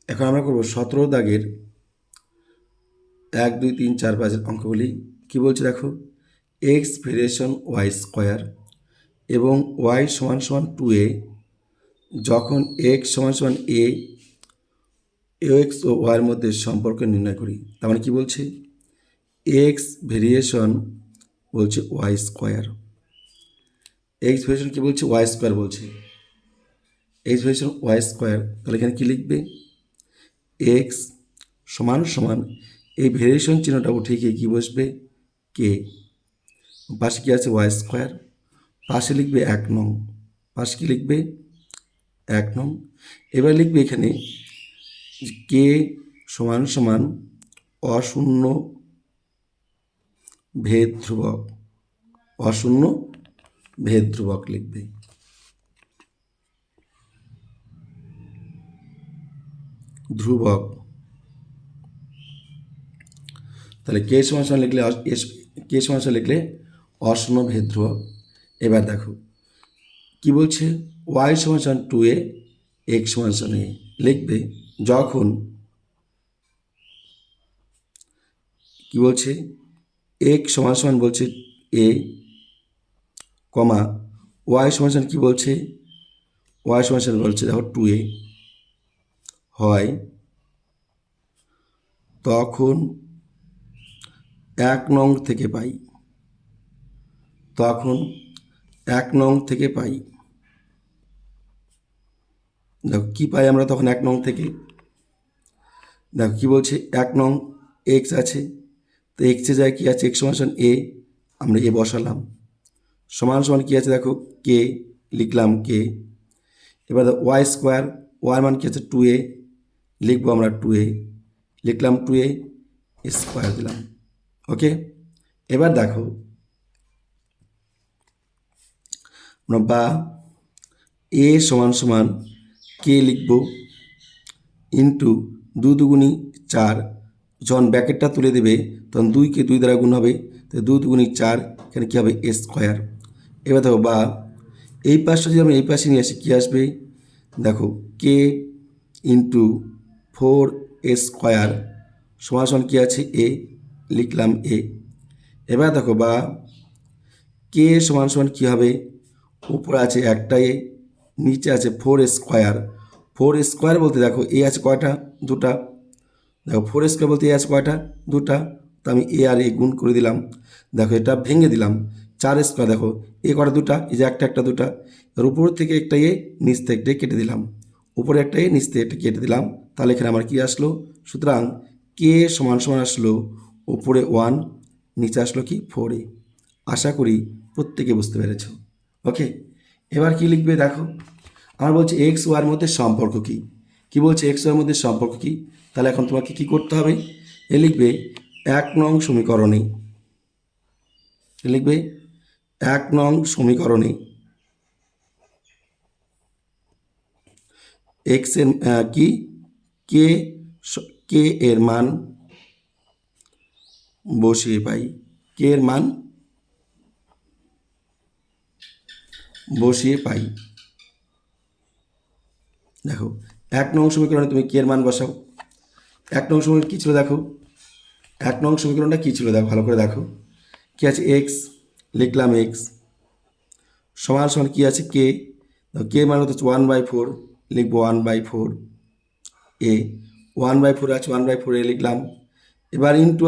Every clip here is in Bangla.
এখন আমরা করব 17 দাগের 1 2 3 4 5 অঙ্কগুলি। কি বলছে দেখো, এক্স ভেরিয়েশন ওয়াই স্কোয়ার এবং ওয়াই সমান সমান 2a, যখন এক্স সমান সমান এ, এক্স ও ওয়াইয়ের মধ্যে সম্পর্ক নির্ণয় করি। তার মানে কী বলছে, এক্স ভেরিয়েশন বলছে ওয়াই স্কোয়ার, এক্স ভেরিয়েশন কী বলছে, ওয়াই স্কোয়ার বলছে, এক্স ভেরিয়েশন ওয়াই স্কোয়ার। তাহলে এখানে কী লিখবে, এক্স সমান সমান এই ভেরিয়েশন চিহ্নটা উঠে গিয়ে কী বসবে, কে, পাশে কী আছে ওয়াই স্কোয়ার, পাশে লিখবে 1 নং, পাশে কী লিখবে 1 নং। এবার লিখবে এখানে কে সমান সমান অশূন্য ভেদ ধ্রুবক, অশূন্য ভেদ ধ্রুবক লিখবে। ধ্রুবক, তাহলে কে সমান সমান লিখলে, কে সমান সমান লিখলে অশূন্য ভেদ ধ্রুবক। এবার দেখো কি বলছে, ওয়াই সমান সমান 2a, এক্স সমান সমান a লিখবে যখন, কি বলছে, এক্স সমান সমান বলছে a, কমা ওয়াই সমান সমান কী বলছে, ওয়াই সমান সমান বলছে দেখো 2a হয়, তখন 1 নং থেকে পাই, তখন 1 নং থেকে পাই। দেখো কী পাই আমরা তখন 1 নং থেকে, দেখো কী বলছে 1 নং এক্স আছে, তো এক্সে যায় কী আছে, এক্স সমান সমান এ, আমরা এ বসালাম, সমান সমান কী আছে দেখো কে, লিখলাম কে। এবার ওয়াই স্কোয়ার, ওয়াই মান কী আছে 2a, লিখবো আমরা 2a, লিখলাম 2a স্কোয়ার দিলাম। ওকে, এবার দেখো আমরা বা এ সমান সমান কে লিখব ইন্টু 2 দুগুণি 4, যখন ব্যাকেটটা তুলে দেবে তখন 2কে 2 দ্বারা গুণ হবে, তো 2 দুগুণি 4, এখানে কী হবে এ স্কোয়ার। এবার দেখো বা এই পাশটা যদি আমরা এই পাশে নিয়ে আসি কী আসবে, দেখো কে ইন্টু 4a স্কোয়ার সমান সমান কী আছে এ, লিখলাম এ। এবার দেখো বা কে সমান সমান কী হবে, উপরে আছে একটা এ, নিচে আছে 4a স্কোয়ার, 4a স্কোয়ার বলতে দেখো এ আছে কয়টা, দুটা, দেখো 4a স্কোয়ার বলতে এ আছে কয়টা, দুটা, তো আমি এ আর এ গুণ করে দিলাম, দেখো এটা ভেঙে দিলাম, 4 স্কোয়ার দেখো এ কটা, দুটা, এই যে একটা একটা দুটা, এর উপর থেকে একটা এ, নিচ থেকে একটা কেটে দিলাম, উপরে একটা এ, নিচ থেকে একটা কেটে দিলাম, তাহলে এখানে আমার কি আসলো, সুতরাং কে সমান সমান আসলো উপরে 1, নিচে আসলো কি 4a। আশা করি প্রত্যেকে বুঝতে পেরেছ। ওকে, এবার কি লিখবে দেখো, আমার বলছে এক্স ওয়ার মধ্যে সম্পর্ক কী, কী বলছে এক্স ওয়ার মধ্যে সম্পর্ক কী, তাহলে এখন তোমাকে কী করতে হবে, এ লিখবে 1 নং সমীকরণে, লিখবে 1 নং সমীকরণে এক্স এর কি কে, কে এর মান বসিয়ে পাই, কে এর মান বসিয়ে পাই। দেখো 1 নং সমীকরণে তুমি কে এর মান বসাও, 1 নং সমীকরণ কী ছিল দেখো, 1 নং সমীকরণটা কী ছিল দেখো ভালো করে দেখো, কী আছে এক্স, লিখলাম এক্স সমান সমান কী আছে কে, কে মানে হচ্ছে 1/4, লিখবো 1/4 এ, 1/4 আছে 1/4 এ লিখলাম। এবার ইন্টু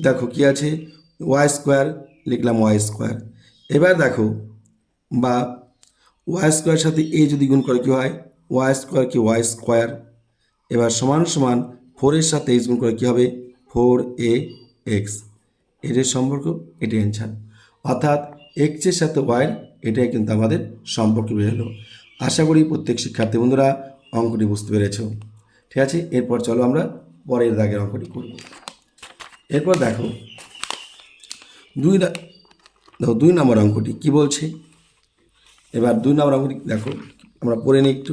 দেখো কী আছে ওয়াই স্কোয়ার, লিখলাম ওয়াই স্কোয়ার। এবার দেখো বা ওয়াই স্কোয়ার সাথে এ যদি গুণ করে কী হয়, ওয়াই স্কোয়ার কি ওয়াই স্কোয়ার। এবার সমান সমান 4-এর সাথে এক্স গুণ করে কী হবে 4a এক্স, এটার সম্পর্ক, এটাই অ্যান্সার। অর্থাৎ এক্সের সাথে ওয়াই, এটাই কিন্তু আমাদের সম্পর্ক বের হলো। আশা করি প্রত্যেক শিক্ষার্থী বন্ধুরা অঙ্কটি বুঝতে পেরেছ। ঠিক আছে, এরপর চলো আমরা পরের দাগের অঙ্কটি করব। এরপর দেখো দেখো 2 নম্বর অঙ্কটি কি বলছে। এবার 2 নম্বর অঙ্কটি দেখো আমরা পড়ে নিই একটু।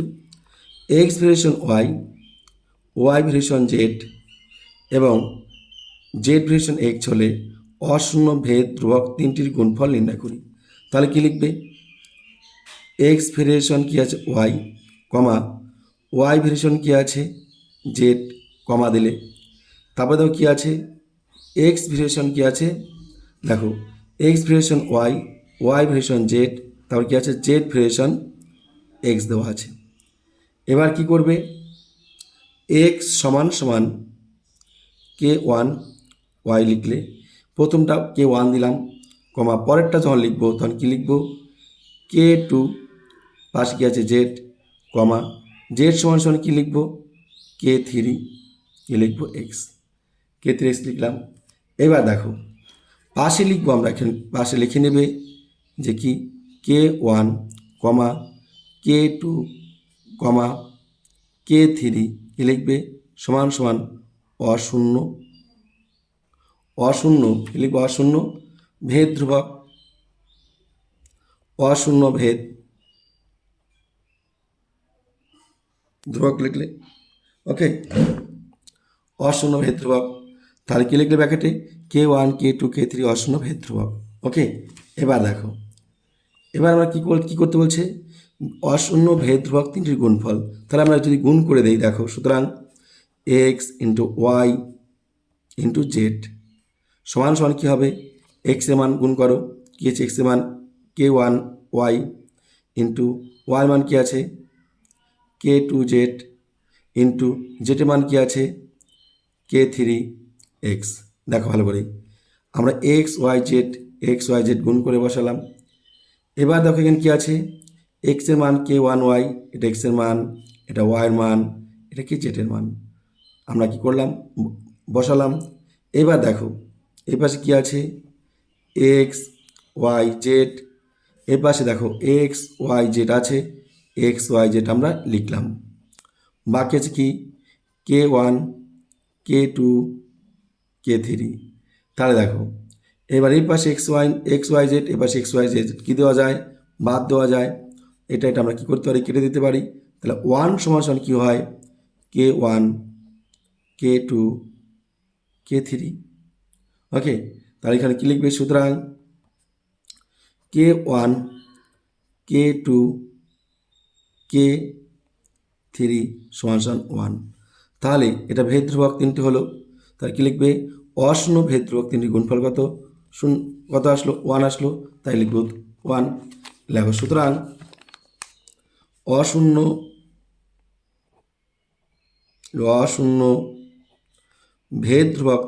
X variation y, y variation z এবং জেড ভেরিয়েশন এক্স হলে অশূন্য ভেদ ধ্রুবক 3টির গুণফল নির্ণয় করি। তাহলে কি লিখবে, এক্স ভেরিয়েশন কী আছে ওয়াই, কমা ওয়াই ভেরিয়েশন কী আছে জেড কমা দিলে, তারপরে দেখো কী আছে, এক্স ভেরিয়েশন কী আছে, দেখো x variation y, y variation z, তারপর কী আছে জেড ভেরিয়েশন এক্স দেওয়া আছে। এবার কি করবে, এক্স সমান সমান কে ওয়ান ওয়াই লিখলে প্রথমটা কে ওয়ান দিলাম, কমা পরেরটা যখন লিখবো তখন কী লিখবো, কে টু পাশে কী আছে জেড, কমা জেড সমান সমান কী লিখবো, কে থ্রি, কী লিখবো এক্স, কে থ্রি এক্স লিখলাম। এবার দেখো পাশে লিখবো আমরা, এখানে পাশে লিখে নেবে যে কি কে ওয়ান কমা কে টু কমা কে থ্রি, কী লিখবে সমান সমান অশূন্য, অশূন্য কী লিখবো অশূন্য ভেদ ধ্রুবক, অশূন্য ভেদ ধ্রুবক লিখলে, ওকে অশূন্য ভেদ ধ্রুবক, তাহলে কী লিখলে ব্র্যাকেটে কে ওয়ান কে টু কে থ্রি অশূন্য ভেদ ধ্রুবক, ওকে। এবার দেখো এবার আমরা কী করতে বলছে, অশূন্য ভেদ ধ্রুবক তিনটির গুণফল, তাহলে আমরা যদি গুণ করে দিই দেখো, সুতরাং x into y into z সমান সমান কী হবে, এক্স এর মান গুণ করো, কী আছে এক্স এর মান কে ওয়ান ওয়াই ইন্টু ওয়াই মান কী আছে কে টু জেড ইন্টু জেডের মান কী আছে কে থ্রি এক্স। দেখো ভালো করে আমরা এক্স ওয়াই জেড গুণ করে বসালাম। এবার দেখো এখানে কী আছে, এক্সের মান কে ওয়ান ওয়াই, এটা এক্সের মান, এটা ওয়াইয়ের মান, এটা কি জেডের মান, আমরা কি করলাম বসালাম। এবার দেখো এর পাশে কী আছে এক্স ওয়াই জেড, এর পাশে দেখো এক্স ওয়াই জেড আছে, এক্স ওয়াই জেড আমরা লিখলাম, বাকি আছে কি কে ওয়ান কে টু কে থ্রি। তাহলে দেখো এবার এই পাশে এক্স ওয়াই জেড, এ পাশে এক্স ওয়াই জেড কী দেওয়া যায়, বাদ দেওয়া যায়, এটা আমরা কী করতে পারি কেটে দিতে পারি। তাহলে ওয়ান সমান সমান কী হয় কে ওয়ান কে টু কে থ্রি, ওকে। তাহলে এখানে কী লিখবে, সুতরাং কে ওয়ান কে টু কে থ্রি সমান সমান ওয়ান। তাহলে এটা ভেদ ধ্রুবক তিনটি হলো, তাহলে কী লিখবে অশূন্য ভেদ ধ্রুবক তিনটি গুণফল কত, কত আসলো ওয়ান আসলো, তাই লিখব ওয়ান। লেখো সুতরাং অশূন্য ভেদ ধ্রুবক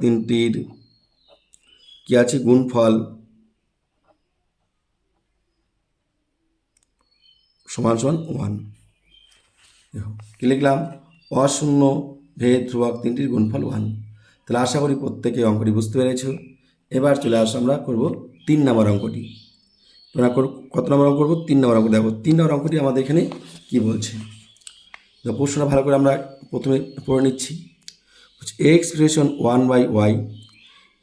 তিনটির কি আছে গুণফল সমান সমান ওয়ান। দেখো কী লিখলাম, অশূন্য ভেদ ধ্রুবক তিনটির গুণফল ওয়ান। তাহলে আশা করি প্রত্যেকে অঙ্কটি বুঝতে পেরেছ। এবার চলে আসো আমরা করব 3 নম্বর অঙ্কটি। তোমরা কত নম্বর অঙ্ক করবো, 3 নম্বর অঙ্ক। দেখো 3 নম্বর অঙ্কটি আমাদের এখানে কি বলছে, প্রশ্নটা ভালো করে আমরা প্রথমে পড়ে নিচ্ছি। X variation one by Y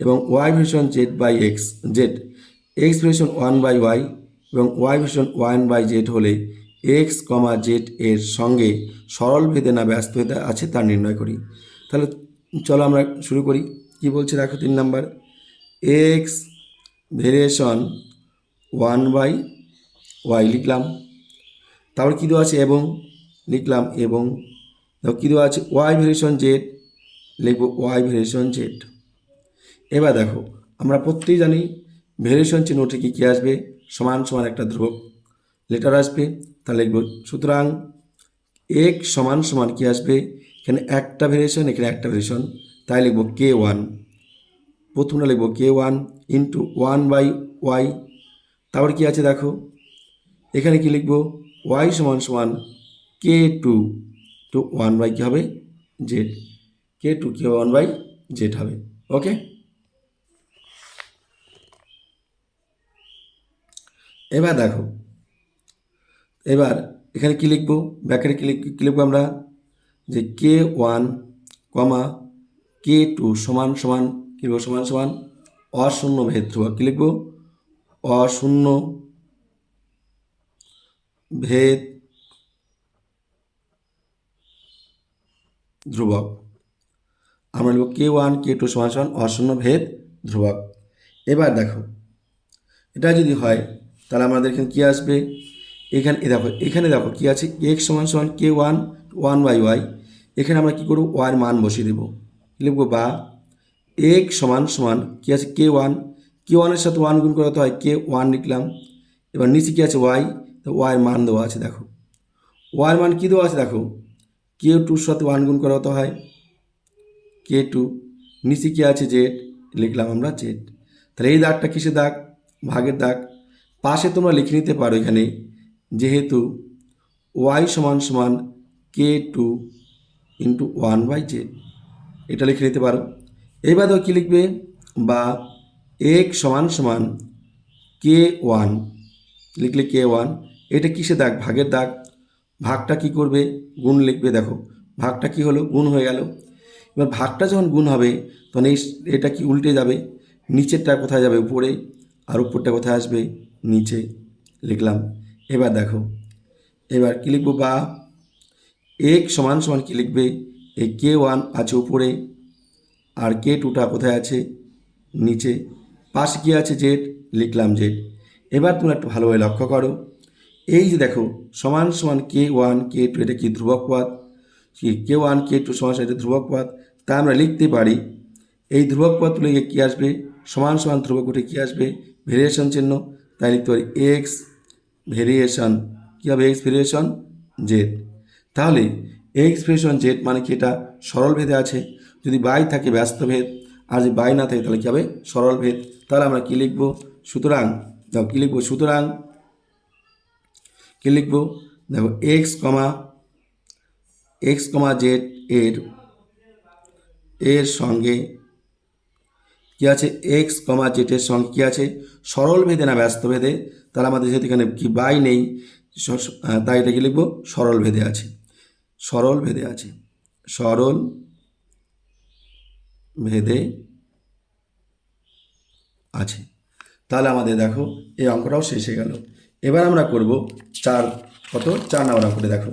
এবং Y variation Z by X X variation one by Y এবং Y variation one by Z হলে এক্স কমা জেড এর সঙ্গে সরল ভেদে না ব্যস্ত ভেদে আছে তা নির্ণয় করি। তাহলে চলো আমরা শুরু করি। কি বলছে দেখো 3 number, x variation one by y লিখলাম, তারপর কী দেওয়া আছে এবং লিখলাম, এবং দেখো কী দেওয়া আছে ওয়াই ভেরিয়েশন জেড, লিখবো ওয়াই ভেরিয়েশন জেড। এবার দেখো আমরা প্রত্যেকেই জানি ভেরিয়েশন চিহ্নটি কী আসবে, সমান সমান একটা ধ্রুবক লেটার আসবে, তাহলে লিখব সুতরাং এক্স সমান সমান কী আসবে, এখানে একটা ভেরিয়েশন এখানে একটা ভেরিয়েশন, তাই লিখব কে ওয়ান, প্রথমটা লিখব K one into one by Y, তারপর কী আছে দেখো এখানে কি লিখব ওয়াই সমান সমান কে টু টু ওয়ান বাই কী হবে z, k two k one by z হবে, ওকে। এবার দেখো এবার এখানে কী লিখব, ব্র্যাকেটে কী লিখব আমরা, যে কে ওয়ান কমা কে টু সমান সমান কী লিখব, সমান সমান অশূন্য ভেদ ধ্রুবক, কী লিখব অশূন্য ভেদ ধ্রুবক। আমরা লিখব কে ওয়ান কে টু সমান সমান অশূন্য ভেদ ধ্রুবক। এবার দেখো এটা যদি হয় তাহলে আমাদের এখানে কী আসবে, এখানে দেখো কী আছে, এক্স সমান সমান কে ওয়ান ওয়ান বাই ওয়াই। এখানে আমরা কী করবো, ওয়াইয়ের মান বসিয়ে দেবো, লিখবো বা এক্স সমান সমান কী আছে কে ওয়ান, কে ওয়ানের সাথে ওয়ান গুণ করাতে হয় কে ওয়ান লিখলাম। এবার নিচে কী আছে ওয়াই, তো ওয়াইয়ের মান দেওয়া আছে দেখো, ওয়াইয়ের মান কী দেওয়া আছে দেখো, কে টুর সাথে ওয়ান গুণ করাতে হয় কে টু, নিচে কী আছে জেড, লিখলাম আমরা জেড। তাহলে এই দাগটা কিসের দাগ, ভাগের দাগ। পাশে তোমরা লিখে নিতে পারো এখানে, যেহেতু ওয়াই সমান সমান কে two into one by Z, এটা লিখে নিতে পারো। এইবার দেখো কী লিখবে, বা এক্স সমান সমান কে ওয়ান, লিখলে কে ওয়ান, এটা কিসের দাগ, ভাগের দাগ। ভাগটা কি করবে, গুণ লিখবে, দেখো ভাগটা কি হলো, গুণ হয়ে গেল। এবার ভাগটা যখন গুণ হবে তখন এটা কি উল্টে যাবে, নিচেরটা কোথায় যাবে, উপরে, আর উপরটা কোথায় আসবে, নিচে, লিখলাম। এবার দেখো, এবার কী লিখবো, বা এক্স সমান সমান কী লিখবে, এই কে ওয়ান আছে উপরে আর কে টুটা কোথায় আছে, নিচে, পাশে কী আছে জেড, লিখলাম জেড। এবার তোমরা একটু ভালোভাবে লক্ষ্য করো, এই যে দেখো সমান সমান কে ওয়ান কে টু, এটা কি ধ্রুবক পদ, কে ওয়ান কে টু সমান সমান এটা ধ্রুবক পদ। তা আমরা লিখতে পারি এই ধ্রুবক পদ তুলে কী আসবে, সমান সমান ধ্রুবক উঠে কী আসবে, ভেরিয়েশন চিহ্ন। তাই লিখতে পারি এক্স ভেরিয়েশন, কী হবে, এক্স ভেরিয়েশন জেড। তাহলে এক্স ভেরিয়েশন জেড মানে কি, এটা সরল ভেদে আছে। যদি বাই থাকে ব্যস্ত ভেদ, আর যদি বাই না থাকে তাহলে কী হবে, সরল ভেদ। তাহলে আমরা কী লিখবো, সুতরাং দেখো কী লিখবো, সুতরাং কী লিখবো, দেখো এক্স কমা জেড এর সঙ্গে কী আছে, এক্স কমা জেডের সঙ্গে কী আছে, সরল ভেদে না ব্যস্ত ভেদে। তাহলে আমাদের যেহেতু এখানে কি বাই নেই, তাই এটা কি লিখবো, সরল ভেদে আছে, সরল ভেদে আছে, সরল ভেদে আছে। তাহলে আমাদের দেখো এই অঙ্কটাও শেষ হয়ে গেল। এবার আমরা করব 4 নম্বর অঙ্কটি। দেখো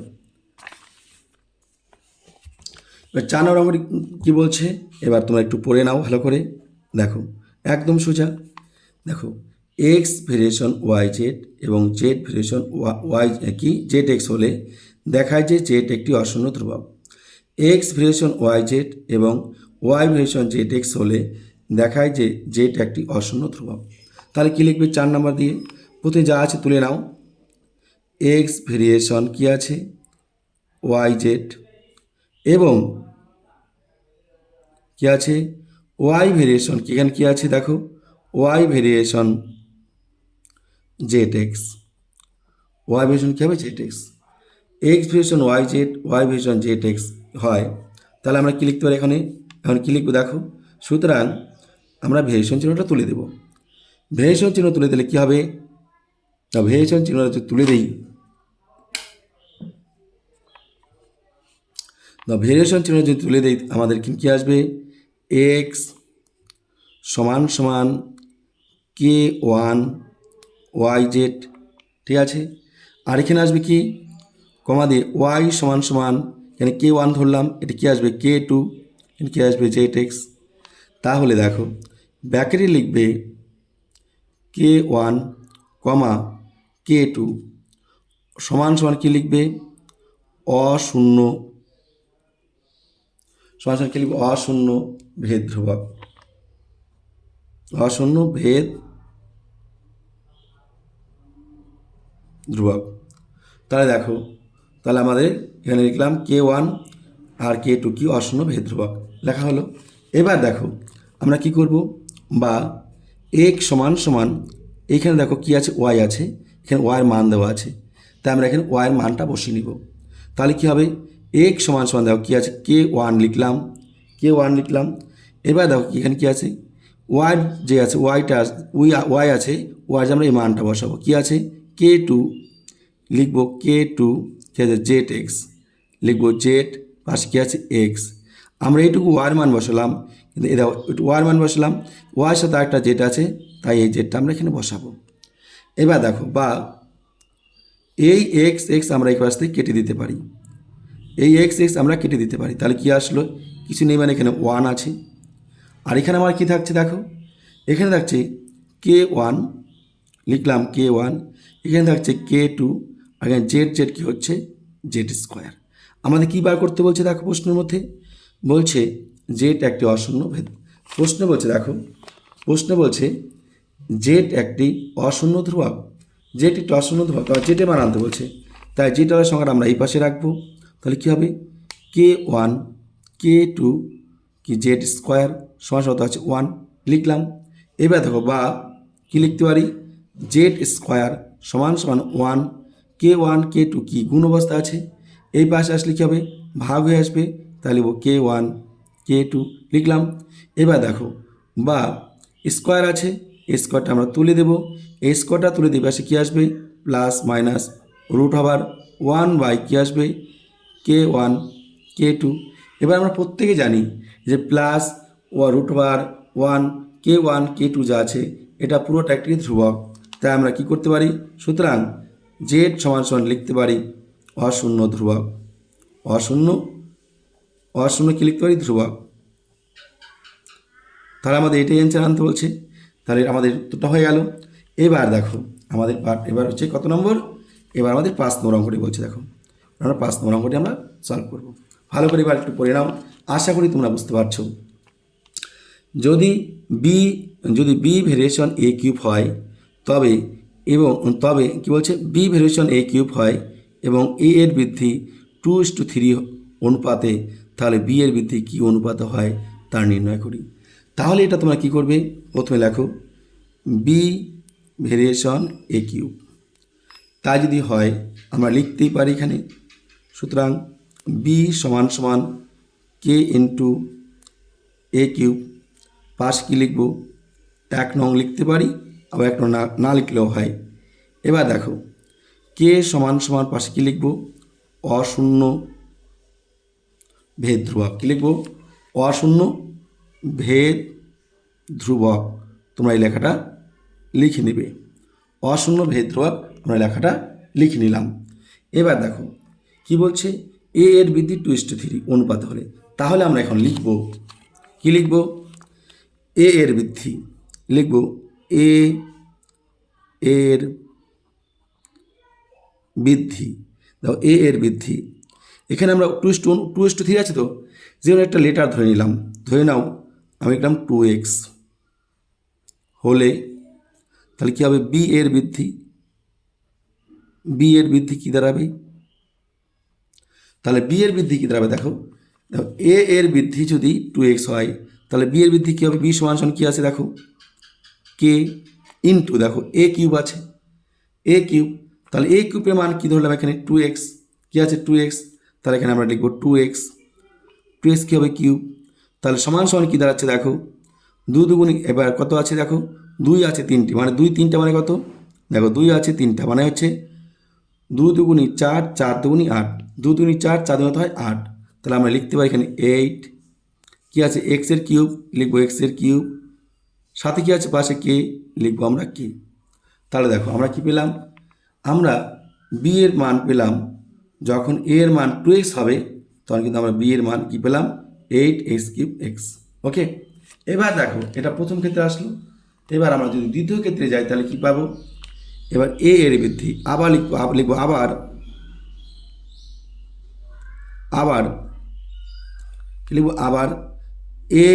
এবার 4 নম্বর অঙ্কটি কী বলছে, এবার তোমরা একটু পড়ে নাও ভালো করে। দেখো একদম সোজা, দেখো এক্স ভেরিয়েশন ওয়াই জেড এবং জেড ভেরিয়েশন ওয়াই কি জেড এক্স হলে দেখায় যে জেড একটি অশূন্য ধ্রুবক। এক্স ভেরিয়েশন ওয়াই জেড এবং ওয়াই ভেরিয়েশন জেড এক্স হলে দেখায় যে জেড একটি অশূন্য ধ্রুবক। তাহলে কী লিখবে, 4 নম্বর দিয়ে প্রথমে যা আছে তুলে নাও। এক্স ভেরিয়েশন কী আছে, ওয়াই জেড, এবং কী আছে, ওয়াই ভেরিয়েশন, এখানে কী আছে দেখো, Y variation Z X, Y variation কী হবে, Z X. X variation Y variation Z X হয়, তাহলে আমরা কী লিখতে পারি এখানে, এখন কী লিখবো দেখো, সুতরাং আমরা ভেরিয়েশন চিহ্নটা তুলে দেব। ভেরিয়েশন চিহ্ন তুলে দিলে কী হবে, ভেরিয়েশন চিহ্নটা যদি তুলে দিই, ভেরিয়েশন চিহ্ন যদি তুলে দিই আমাদের কী আসবে, এক্স সমান সমান কে ওয়ান ওয়াই জেড, ঠিক আছে। আর এখানে আসবে কি, কমা দিয়ে ওয়াই সমান সমান, এখানে কে ওয়ান ধরলাম, এটা কী আসবে কে টু, এখানে কী আসবে জেড এক্স। তাহলে দেখো ব্র্যাকেটে লিখবে কে ওয়ান কমা কে টু সমান সমান কী লিখবে, অশূন্য, সমান সমান কী লিখবে, অশূন্য ভেদ ধ্রুবক, অশূন্য ভেদ ধ্রুবক। তাহলে দেখো, তাহলে আমাদের এখানে লিখলাম কে ওয়ান আর কে টু কি অশূন্য ভেদ ধ্রুবক লেখা হলো। এবার দেখো আমরা কি করব, বা এক্স সমান সমান, এইখানে দেখো কি আছে, ওয়াই আছে, এখানে ওয়াইয়ের মান দেওয়া আছে, তাই আমরা এখানে ওয়াইয়ের মানটা বসিয়ে নিব। তাহলে কী হবে, এক্স সমান সমান দেখো কী আছে, কে ওয়ান লিখলাম, এবার দেখো এখানে কী আছে, ওয়াই যে আছে, ওয়াই আছে, ওয়াই আমরা এই মানটা বসাবো, কী আছে কে টু, লিখবো কে টু কী আছে জেড এক্স, লিখবো জেড পাশে কী আছে এক্স। আমরা এইটুকু ওয়ার মান বসালাম, কিন্তু এ দেখো একটু ওয়ার মান বসালাম, ওয়ার সাথে একটা জেড আছে, তাই এই জেডটা আমরা এখানে বসাবো। এবার দেখো, বা এই এক্স আমরা এই পাশ থেকে কেটে দিতে পারি, এই এক্স আমরা কেটে দিতে পারি। তাহলে কী আসলো, কিছু নেই, মানে এখানে ওয়ান আছে। আর এখানে আমার কী থাকছে দেখো, এখানে থাকছে কে ওয়ান, লিখলাম কে ওয়ান, এখানে থাকছে কে টু, এখানে জেড জেড কী হচ্ছে জেড স্কোয়ার। আমাদের কী বার করতে বলছে দেখো প্রশ্নের মধ্যে বলছে জেড একটি অশূন্য ভেদ। প্রশ্ন বলছে দেখো, প্রশ্ন বলছে জেড একটি অশূন্য ধ্রুবক, জেড একটি অশূন্য ধ্রুবক, জেডে মান আনতে বলছে, তাই জেডের সংখ্যাটা আমরা এই পাশে রাখবো। তাহলে কী হবে K1 K2 কি জেড স্কোয়ার সমান কত আছে 1 লিখলাম। এবার দেখো বা কী লিখতে পারি জেড স্কোয়ার সমান সমান 1 K1 K2 কি গুণ অবস্থা আছে, এই পাশে আসলে কী হবে ভাগ হয়ে আসবে, তাহলে লিখব K1 K2 লিখলাম। এবার দেখো বা স্কোয়ার আছে, স্কোয়ারটা আমরা তুলে দেবো, এই স্কোয়ারটা তুলে দেবে আসে কী আসবে প্লাস মাইনাস রুট ওভার 1 কী আসবে K1 K2। এবার আমরা প্রত্যেকে জানি যে plus root over 1 K1 K2 যা আছে এটা পুরোটা একটি ধ্রুবক, তাই আমরা কি করতে পারি, সুতরাং জেড সমান সমান লিখতে পারি অশূন্য ধ্রুবক, অশূন্য অশূন্য কি লিখতে পারি ধ্রুবক। তাহলে আমাদের এটাই অ্যান্সার আনতে বলছে, তাহলে আমাদের দুটো হয়ে গেল। এবার দেখো আমাদের এবার হচ্ছে কত নম্বর, এবার আমাদের 5 নম্বর অঙ্কটি বলছে। দেখো আমরা 5 নম্বর অঙ্কটি আমরা সলভ করব, ভালো করে এবার একটু পড়ে নাও, আশা করি তোমরা বুঝতে পারছো। যদি বি ভেরিয়েশন এ কিউব হয় তবে কি বলছে বি ভেরিয়েশন এ কিউব হয় এবং এ এর বৃদ্ধি 2:3 অনুপাতে, তাহলে বি এর বৃদ্ধি কী অনুপাতে হয় তা নির্ণয় করি। তাহলে এটা তোমরা কি করবে, প্রথমে লেখো বি ভেরিয়েশন এ কিউব, তা যদি হয় আমরা লিখতেই পারি এখানে, সুতরাং বি সমান সমান কে ইন্টু এ কিউব, পাশ কী লিখব 1 নং লিখতে পারি, আবার 1 নং না লিখলেও হয়। এবার দেখো কে সমান সমান পাশে কী লিখব অশূন্য ভেদ ধ্রুবক, কী লিখব অশূন্য ভেদ ধ্রুবক, তোমরা এই লেখাটা লিখে নেবে, অশূন্য ভেদ ধ্রুবক আমরা লেখাটা লিখে নিলাম। এবার দেখো কি বলছে এ এর বৃদ্ধি 2:3 অনুপাত হলে, তাহলে আমরা এখন লিখব কি লিখব এ এর বৃদ্ধি, লিখব এ এর বৃদ্ধি, দেখো এ এর বৃদ্ধি, এখানে আমরা 2:3 আছে তো, যেমন একটা লেটার ধরে নিলাম, ধরে নাও আমি লিখলাম 2x হলে, তাহলে কী হবে বি এর বৃদ্ধি, বি এর বৃদ্ধি কী দাঁড়াবে, তাহলে বি এর বৃদ্ধি কী দাঁড়াবে দেখো এ এর বৃদ্ধি যদি 2x হয় তাহলে বি এর বৃদ্ধি কী হবে, বি সমান সমান কী আছে দেখো কে ইন্টু দেখো এ কিউব আছে, এ কিউব, তাহলে এ কিউবের মান কী ধরলাম এখানে 2x, কী আছে 2x, তাহলে এখানে আমরা লিখব 2x কী হবে কিউব, তাহলে সমান সমান কী দাঁড়াচ্ছে দেখো 2 দুগুণি, এবার কত আছে দেখো 2 আছে 3টি, মানে 2 3টা মানে কত দেখো 2 আছে 3টা মানে হচ্ছে 2 দুগুণি 4, 4 দুগুণি 8, 2 দুগুণি 4, 4 দুগুণি হয় 8, তাহলে আমরা লিখতে পারি এখানে 8, কী আছে এক্স এর কিউব, লিখবো এক্স এর কিউব, সাথে কী আছে পাশে কে, লিখবো আমরা কে। তাহলে দেখো আমরা কি পেলাম, আমরা বি এর মান পেলাম যখন এ এর মান 2x হবে তখন কিন্তু আমরা বি এর মান কি পেলাম 8x3x। ওকে, এবার দেখো এটা প্রথম ক্ষেত্রে আসলো, এবার আমরা যদি দ্বিতীয় ক্ষেত্রে যাই তাহলে কি পাবো, এবার এ এর বৃদ্ধি আবার লিখবো আবার এ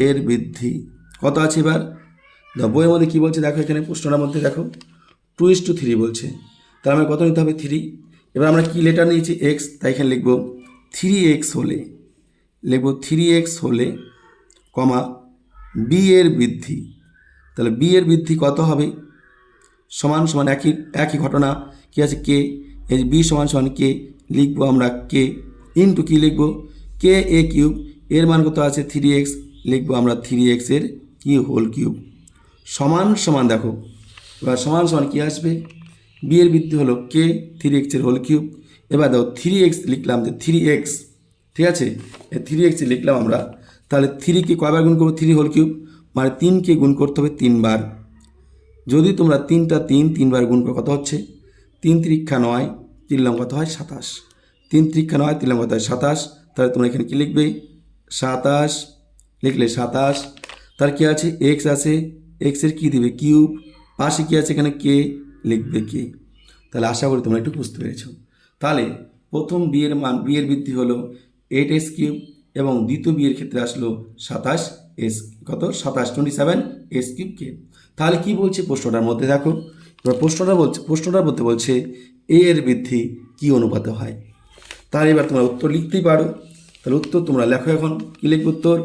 এর বৃদ্ধি কত আছে, এবার বইয়ের মধ্যে কী বলছে দেখো, এখানে প্রশ্নটার মধ্যে দেখো 2:3 বলছে, তাহলে আমরা কত নিতে হবে 3, এবার আমরা কি লেটার নিয়েছি এক্স, তাই এখানে লিখব 3x হলে, লিখব 3x হলে কমা বি এর বৃদ্ধি, তাহলে বি এর বৃদ্ধি কত হবে সমান সমান একই ঘটনা কি আছে কে, এই বি সমান সমান কে, লিখবো আমরা কে ইন্টু কী লিখবো কে এ কিউব, এর মান কত আছে 3x, লিখবো আমরা 3x এর কি হোল কিউব, সমান সমান দেখো এবার সমান সমান কী আসবে বি এর বৃদ্ধি হলো কে 3x এর হোল কিউব, এবার দেখো 3x লিখলাম যে 3x, ঠিক আছে 3x লিখলাম আমরা, তাহলে 3কে কয়বার গুণ করবো 3 হোল কিউব, মানে 3কে গুণ করতে হবে 3 বার, যদি তোমরা 3 বার গুণ করো কত হচ্ছে 3 3 9, 3 লং কত হয় 27, 3 3 9, 3 লং কত হয় 27, তাহলে তোমরা এখানে কী লিখবে 27, লিখলে 27, তার কী আছে এক্স আছে, এক্সের কী দিবে কিউব, পাশে কী আছে এখানে কে লিখবে কে। তাহলে আশা করি তোমরা একটু বুঝতে পেরেছো। তাহলে প্রথম বিয়ের মান বিয়ের বৃদ্ধি হলো 8s³ এবং দ্বিতীয় বিয়ের ক্ষেত্রে আসলো 27s কত 27 তাহলে কি বলছে প্রশ্নটার মধ্যে দেখো। এবার প্রশ্নটার মধ্যে বলছে এ এর বৃদ্ধি কি অনুপাতে হয়। তাহলে এবার তোমরা উত্তর লিখতেই পারো। তাহলে উত্তর তোমরা লেখো এখন, কী লিখবে উত্তর।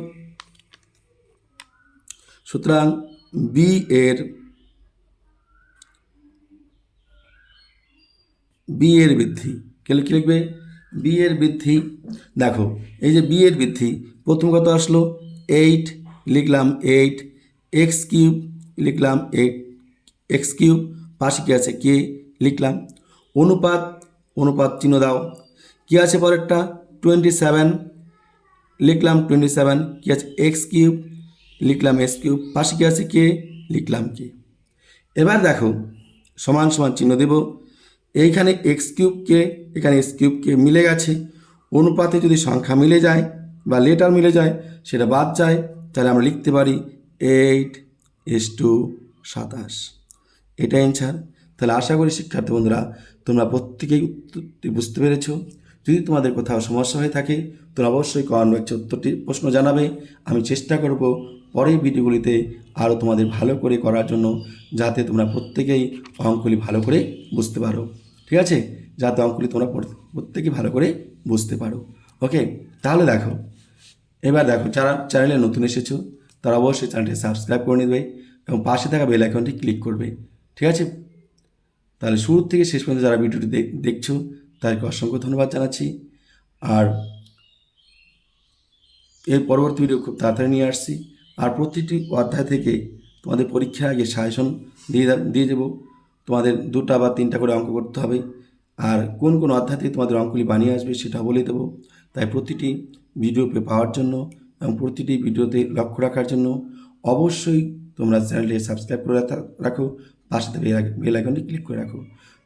সুতরাং বি এর বৃদ্ধি কী লিখবে, বি এর বৃদ্ধি। দেখো এই যে বি এর বৃদ্ধি প্রথম কত আসলো 8, লিখলাম 8, x³ লিখলাম 8x³ পাশে কী আছে কে লিখলাম, অনুপাত চিহ্ন দাও, কী আছে পরেরটা 27 লিখলাম 27, কী আছে x³ লিখলাম s³ পাশে কী আছে কে লিখলাম কে। এবার দেখো সমান সমান চিহ্ন দেব, এইখানে x³ এখানে s³ মিলে গেছে। অনুপাতে যদি সংখ্যা মিলে যায় বা লেটার মিলে যায় সেটা বাদ যায়, তাহলে আমরা লিখতে পারি 8:27। এটাই অ্যান্সার। তাহলে আশা করি শিক্ষার্থী বন্ধুরা তোমরা প্রত্যেকেই উত্তরটি বুঝতে পেরেছো। যদি তোমাদের কোথাও সমস্যা হয়ে থাকে তোমরা অবশ্যই কমেন্ট বক্সে উত্তরটি প্রশ্ন জানাবে। আমি চেষ্টা করব পরের ভিডিওগুলিতে আরও তোমাদের ভালো করে করার জন্য, যাতে তোমরা প্রত্যেকেই অঙ্কগুলি ভালো করে বুঝতে পারো। ঠিক আছে, যাতে অঙ্কগুলি তোমরা প্রত্যেকেই ভালো করে বুঝতে পারো। ওকে, তাহলে দেখো এবার দেখো যারা চ্যানেলে নতুন এসেছো তারা অবশ্যই চ্যানেলটি সাবস্ক্রাইব করে নেবে এবং পাশে থাকা বেল আইকনটি ক্লিক করবে। ঠিক আছে, তাহলে শুরু থেকে শেষ পর্যন্ত যারা ভিডিওটি দেখছো তাদেরকে অসংখ্য ধন্যবাদ জানাচ্ছি। আর এর পরবর্তী ভিডিও খুব তাড়াতাড়ি নিয়ে আসছি। আর প্রতিটি অধ্যায় থেকে তোমাদের পরীক্ষার আগে সাজেশন দিয়ে দেবো। তোমাদের 2টা বা 3টা করে অঙ্ক করতে হবে, আর কোন কোন অধ্যায় থেকে তোমাদের অঙ্কগুলি বানিয়ে আসবে সেটা বলে দেবো। তাই প্রতিটি ভিডিও পাওয়ার জন্য এবং প্রতিটি ভিডিওতে লক্ষ্য রাখার জন্য অবশ্যই তোমরা চ্যানেলটি সাবস্ক্রাইব করে রাখো, পাশে বেল আইকনটি ক্লিক করে রাখো,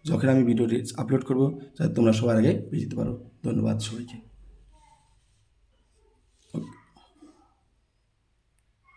যখন আমি ভিডিওটি আপলোড করব যাতে তোমরা সবার আগে পেয়ে যেতে পারো। ধন্যবাদ সবাইকে।